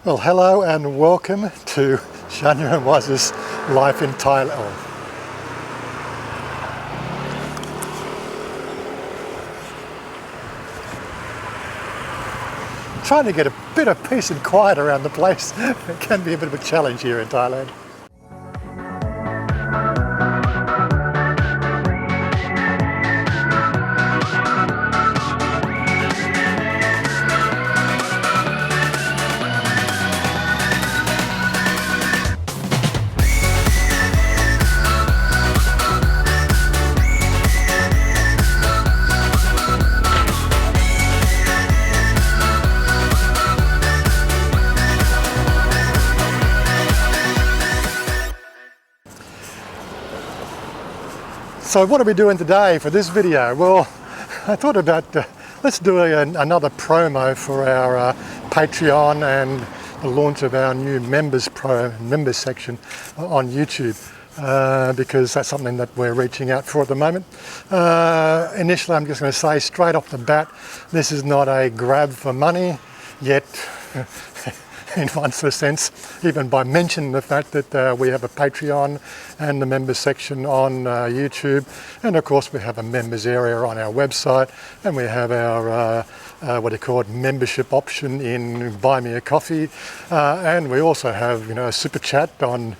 Well, hello and welcome to Chanya and Wazza's life in Thailand. Trying to get a bit of peace and quiet around the place. It can be a bit of a challenge here in Thailand. So what are we doing today for this video? Well, I thought about let's do another promo for our Patreon and the launch of our new members section on YouTube because that's something that we're reaching out for at the moment. Initially, I'm just going to say straight off the bat, this is not a grab for money yet. In one sort of sense, even by mentioning the fact that we have a Patreon and the members section on YouTube, and of course we have a members area on our website, and we have our membership option in Buy Me a Coffee, and we also have a super chat on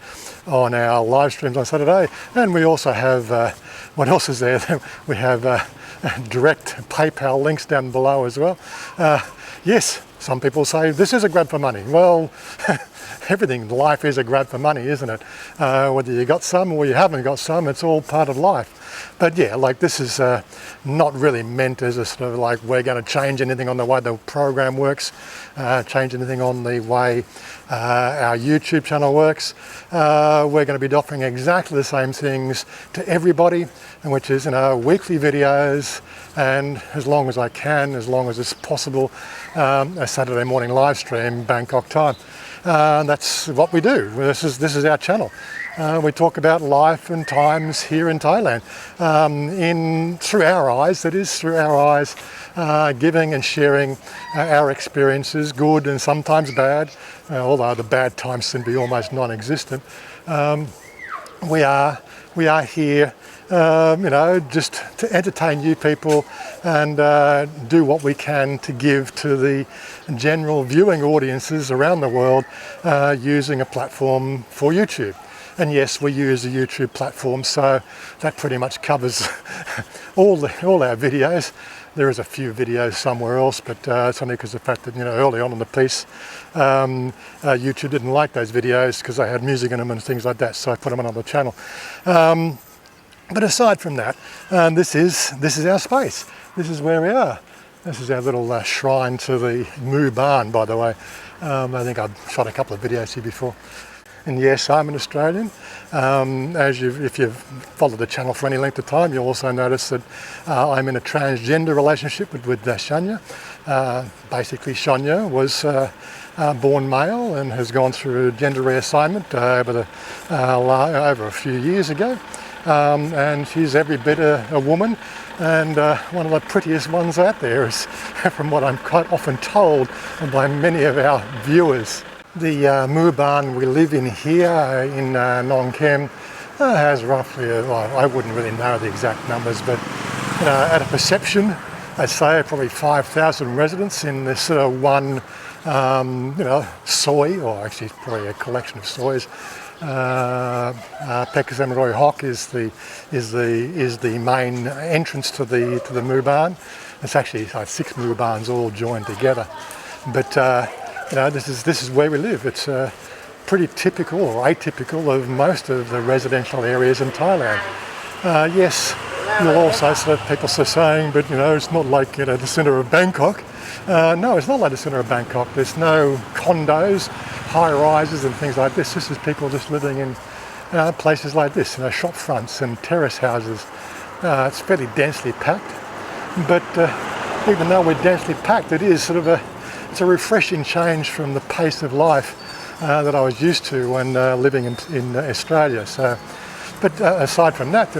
our live streams on Saturday, and we also have what else is there? We have direct PayPal links down below as well. Yes. Some people say this is a grab for money. Well, everything in life is a grab for money, isn't it? Whether you got some or you haven't got some, it's all part of life. But yeah, like this is not really meant as a sort of like we're going to change anything on the way the program works, change anything on the way our YouTube channel works. We're going to be offering exactly the same things to everybody, which is weekly videos, and as long as I can, as long as it's possible, a Saturday morning live stream Bangkok time. That's what we do. This is our channel. We talk about life and times here in Thailand, through our eyes. That is, through our eyes, giving and sharing our experiences, good and sometimes bad. Although the bad times seem to be almost non-existent. We are here, just to entertain you people and do what we can to give to the general viewing audiences around the world using a platform for YouTube. And yes, we use a YouTube platform, so that pretty much covers all our videos. There is a few videos somewhere else, but it's only because of the fact that early on in the piece, YouTube didn't like those videos because they had music in them and things like that, so I put them on another channel. But aside from that, this is our space. This is where we are. This is our little shrine to the Moo Barn, by the way. I think I've shot a couple of videos here before. And yes, I'm an Australian. If you've followed the channel for any length of time, you'll also notice that I'm in a transgender relationship with Chanya. Basically, Chanya was born male and has gone through gender reassignment over a few years ago. And she's every bit a woman, and one of the prettiest ones out there, is from what I'm quite often told by many of our viewers. The Moo Barn we live in here in Nong Kem has roughly, I wouldn't really know the exact numbers, but at a perception, I'd say probably 5,000 residents in this one, soy, or actually it's probably a collection of soys. Pekasamroy Hok is the main entrance to the Moo Barn. It's actually like 6 Moo Barns all joined together, but this is where we live. It's pretty typical or atypical of most of the residential areas in Thailand. Yes, you'll also sort of people are saying, but it's not like the centre of Bangkok. No, it's not like the centre of Bangkok. There's no condos, high rises and things like this. This is people just living in places like this, shop fronts and terrace houses. It's fairly densely packed, but even though we're densely packed, it is sort of it's a refreshing change from the pace of life that I was used to when living in Australia. So, but aside from that,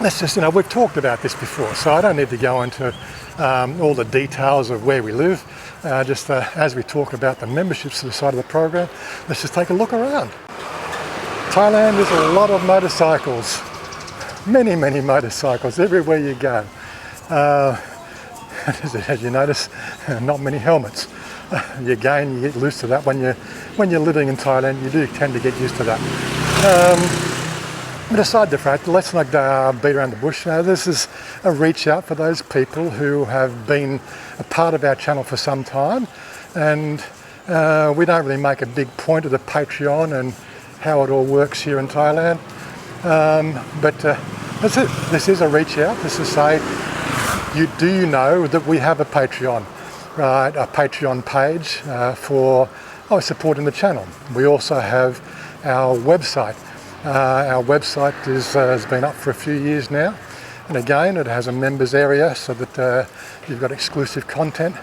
let's just, we've talked about this before, so I don't need to go into all the details of where we live. As we talk about the memberships to the side of the program, let's just take a look around. Thailand is a lot of motorcycles, many motorcycles everywhere you go. As you notice, not many helmets. You get used to that when you're living in Thailand. You do tend to get used to that. But aside the fact, let's not beat around the bush. This is a reach out for those people who have been a part of our channel for some time, and we don't really make a big point of the Patreon and how it all works here in Thailand. But that's it. This is a reach out. This is say, do you know that we have a Patreon, right? A Patreon page for supporting the channel. We also have our website. Our website has been up for a few years now, and again it has a members area so that you've got exclusive content.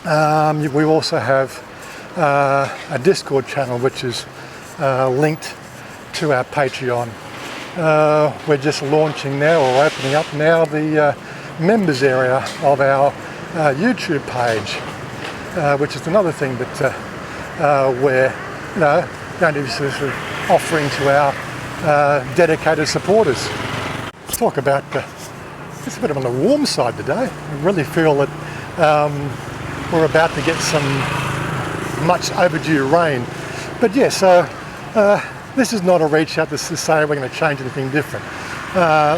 We also have a Discord channel which is linked to our Patreon. We're just launching now, or opening up now, the members area of our YouTube page, which is another thing that we're going to be sort of offering to our dedicated supporters. Let's talk about, it's a bit on the warm side today. I really feel that we're about to get some much overdue rain. But yes, this is not a reach out to say we're going to change anything different.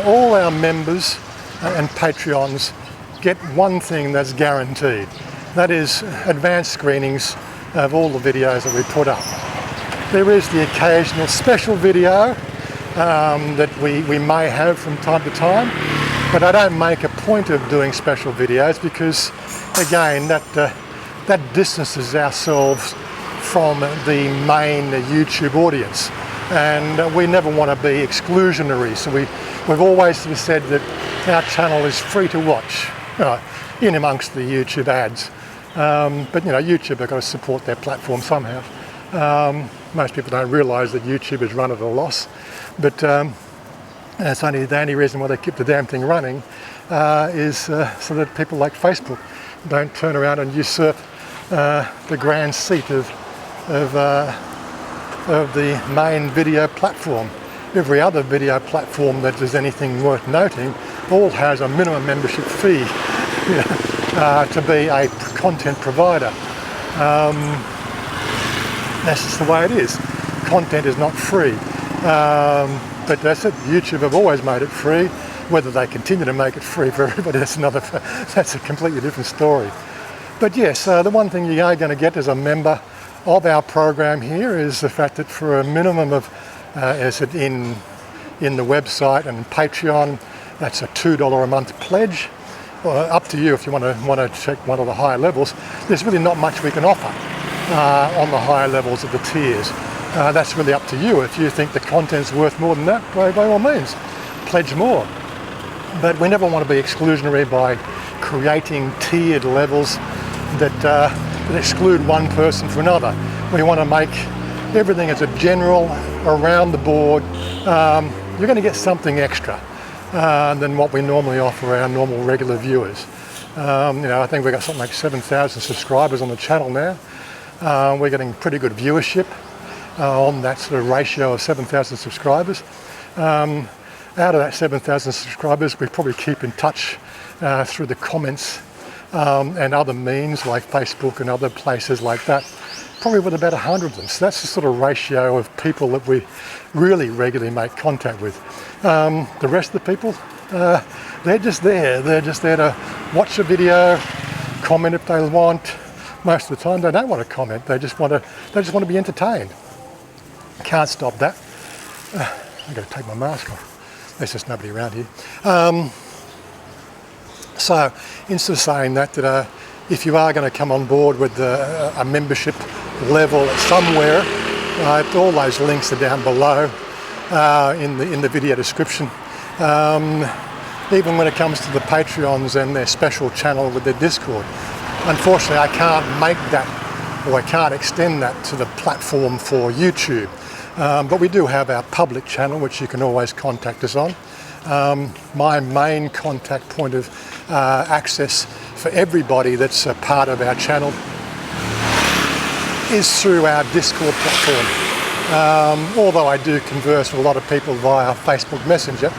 All our members and Patreons get one thing that's guaranteed. That is advanced screenings of all the videos that we put up. There is the occasional special video that we may have from time to time, but I don't make a point of doing special videos because, again, that distances ourselves from the main YouTube audience, and we never want to be exclusionary. So we've always said that our channel is free to watch, in amongst the YouTube ads. But YouTube have got to support their platform somehow. Most people don't realise that YouTube is run at a loss, but it's the only reason why they keep the damn thing running is so that people like Facebook don't turn around and usurp the grand seat of the main video platform. Every other video platform that does anything worth noting all has a minimum membership fee to be a content provider. That's just the way it is. Content is not free. But that's it. YouTube have always made it free. Whether they continue to make it free for everybody, that's a completely different story. But yes, the one thing you are going to get as a member of our program here is the fact that for a minimum of, in the website and Patreon, that's a $2 a month pledge. Up to you if you want to check one of the higher levels. There's really not much we can offer on the higher levels of the tiers. That's really up to you. If you think the content's worth more than that, by all means, pledge more. But we never want to be exclusionary by creating tiered levels that exclude one person from another. We want to make everything as a general, around the board. You're going to get something extra than what we normally offer our normal regular viewers. I think we've got something like 7,000 subscribers on the channel now. We're getting pretty good viewership on that sort of ratio of 7,000 subscribers. Out of that 7,000 subscribers, we probably keep in touch through the comments and other means like Facebook and other places like that, probably with about 100 of them. So that's the sort of ratio of people that we really regularly make contact with. The rest of the people, they're just there. They're just there to watch a video, comment if they want. Most of the time they don't want to comment. They just want to be entertained. Can't stop that. I've got to take my mask off. There's just nobody around here. So instead of saying that if you are going to come on board with a membership level somewhere, all those links are down below in the video description. Even when it comes to the Patreons and their special channel with their Discord, unfortunately I can't make that, or I can't extend that to the platform for YouTube. But we do have our public channel, which you can always contact us on. My main contact point of access for everybody that's a part of our channel is through our Discord platform. Although I do converse with a lot of people via Facebook Messenger,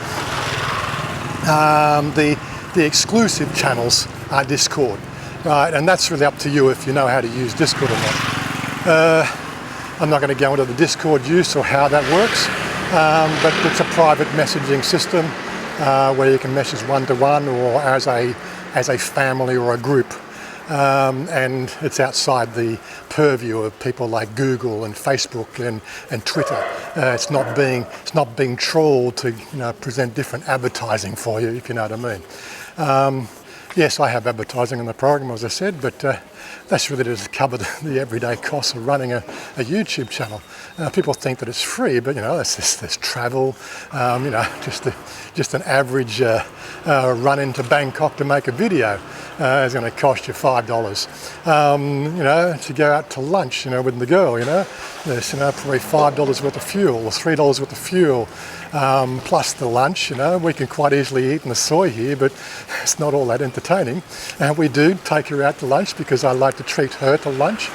the exclusive channels are Discord, right? And that's really up to you if you know how to use Discord or not. I'm not going to go into the Discord use or how that works, but it's a private messaging system where you can message one-to-one or as a family or a group. And it's outside the purview of people like Google and Facebook and Twitter. It's not being trolled to present different advertising for you, if you know what I mean. Yes, I have advertising on the program, as I said, but that's really to cover the everyday costs of running a YouTube channel. People think that it's free, but there's travel, just an average run into Bangkok to make a video is going to cost you $5. To go out to lunch, with the girl, there's probably $5 worth of fuel or $3 worth of fuel, plus the lunch. We can quite easily eat in the soy here, but it's not all that entertaining. And we do take her out to lunch because I like to treat her to lunch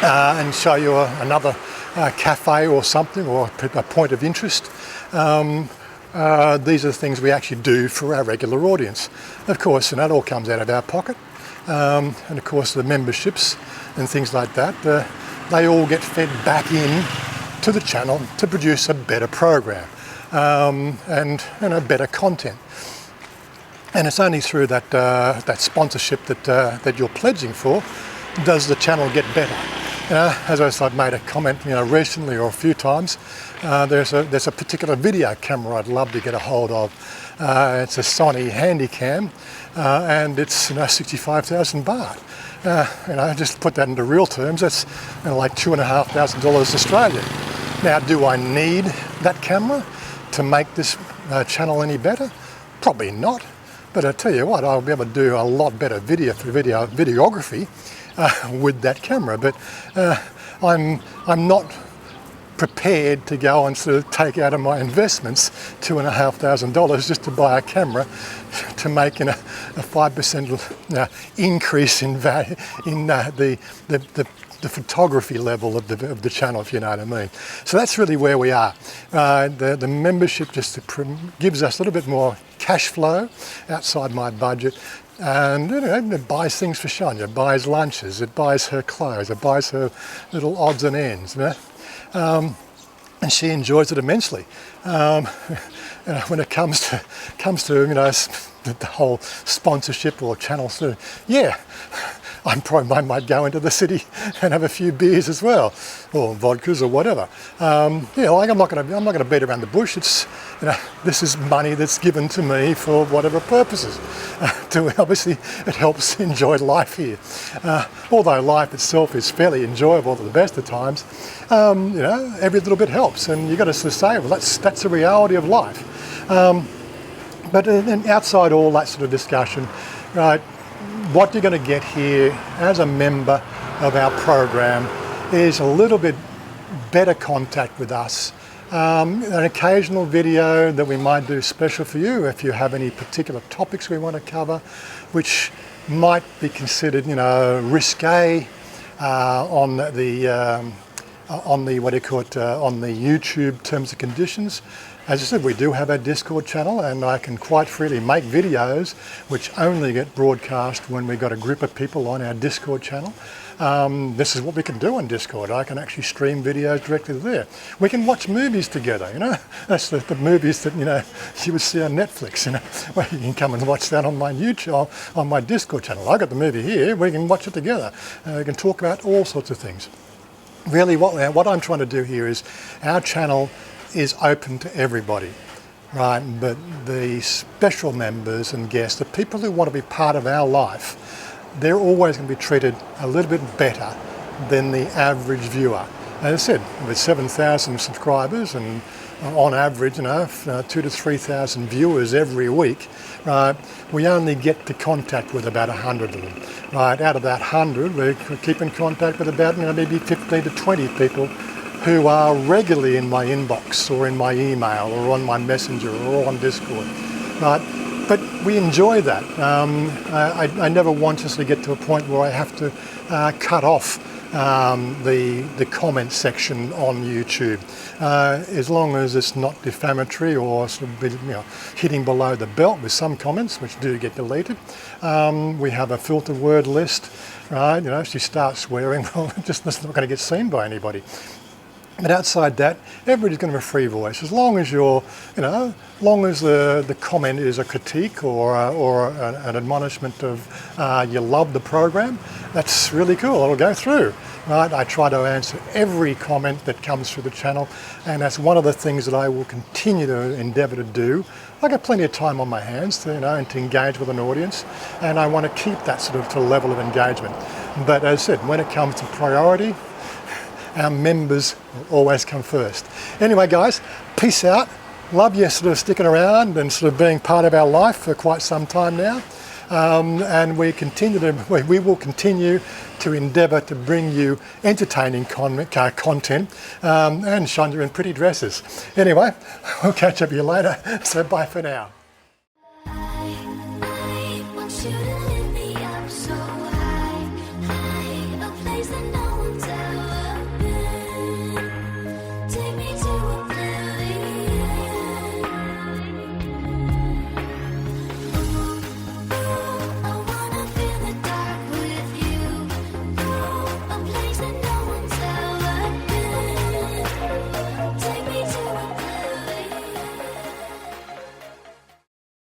and show you another cafe or something, or a point of interest. These are the things we actually do for our regular audience. Of course, it all comes out of our pocket. And of course, the memberships and things like that, they all get fed back in to the channel to produce a better program and better content. And it's only through that sponsorship that you're pledging for does the channel get better. As I've made a comment recently or a few times, there's a particular video camera I'd love to get a hold of. It's a Sony Handycam, and it's 65,000 baht. Just put that into real terms, that's like $2,500 Australian. Now, do I need that camera to make this channel any better? Probably not. But I tell you what, I'll be able to do a lot better videography with that camera. But I'm not prepared to go and sort of take out of my investments $2,500 just to buy a camera to make a 5% increase in value in the photography level of the channel, if you know what I mean. So that's really where we are. The membership just gives us a little bit more cash flow outside my budget, and it buys things for Chanya. It buys lunches, it buys her clothes, it buys her little odds and ends, and she enjoys it immensely. When it comes to the whole sponsorship or channel, I might go into the city and have a few beers as well, or vodkas or whatever. I'm not going to beat around the bush. It's this is money that's given to me for whatever purposes. Obviously, it helps enjoy life here. Although life itself is fairly enjoyable at the best of times, every little bit helps, and you've got to sort of say, well, that's the reality of life. But outside all that sort of discussion, right? What you're going to get here as a member of our program is a little bit better contact with us. An occasional video that we might do special for you if you have any particular topics we want to cover, which might be considered, risque on the YouTube terms and conditions. As I said, we do have a Discord channel, and I can quite freely make videos which only get broadcast when we've got a group of people on our Discord channel. This is what we can do on Discord. I can actually stream videos directly there. We can watch movies together, That's the movies that, you would see on Netflix, Well, you can come and watch that on my YouTube, on my Discord channel. I got the movie here, we can watch it together. We can talk about all sorts of things. Really, what I'm trying to do here is our channel is open to everybody, right? But the special members and guests, the people who want to be part of our life, they're always going to be treated a little bit better than the average viewer. As I said, with 7,000 subscribers and on average, 2,000 to 3,000 viewers every week, right? We only get to contact with about 100 of them, right? Out of that 100, we keep in contact with about maybe 15 to 20 people who are regularly in my inbox or in my email or on my messenger or on Discord, right? But we enjoy that. I never want us to get to a point where I have to cut off the comment section on YouTube. As long as it's not defamatory or sort of, hitting below the belt with some comments, which do get deleted. We have a filter word list, right? If you start swearing, well, that's not going to get seen by anybody. But outside that, everybody's going to have a free voice. As long as you're, long as the comment is a critique or an admonishment of you love the program, that's really cool. It'll go through. Right? I try to answer every comment that comes through the channel, and that's one of the things that I will continue to endeavour to do. I've got plenty of time on my hands to, and to engage with an audience, and I want to keep that sort of to level of engagement. But as I said, when it comes to priority, our members will always come first. Anyway, guys, peace out. Love you sort of sticking around and sort of being part of our life for quite some time now. And we will continue to endeavour to bring you entertaining content and Chanya in pretty dresses. Anyway, we'll catch up with you later. So bye for now. I want you to live.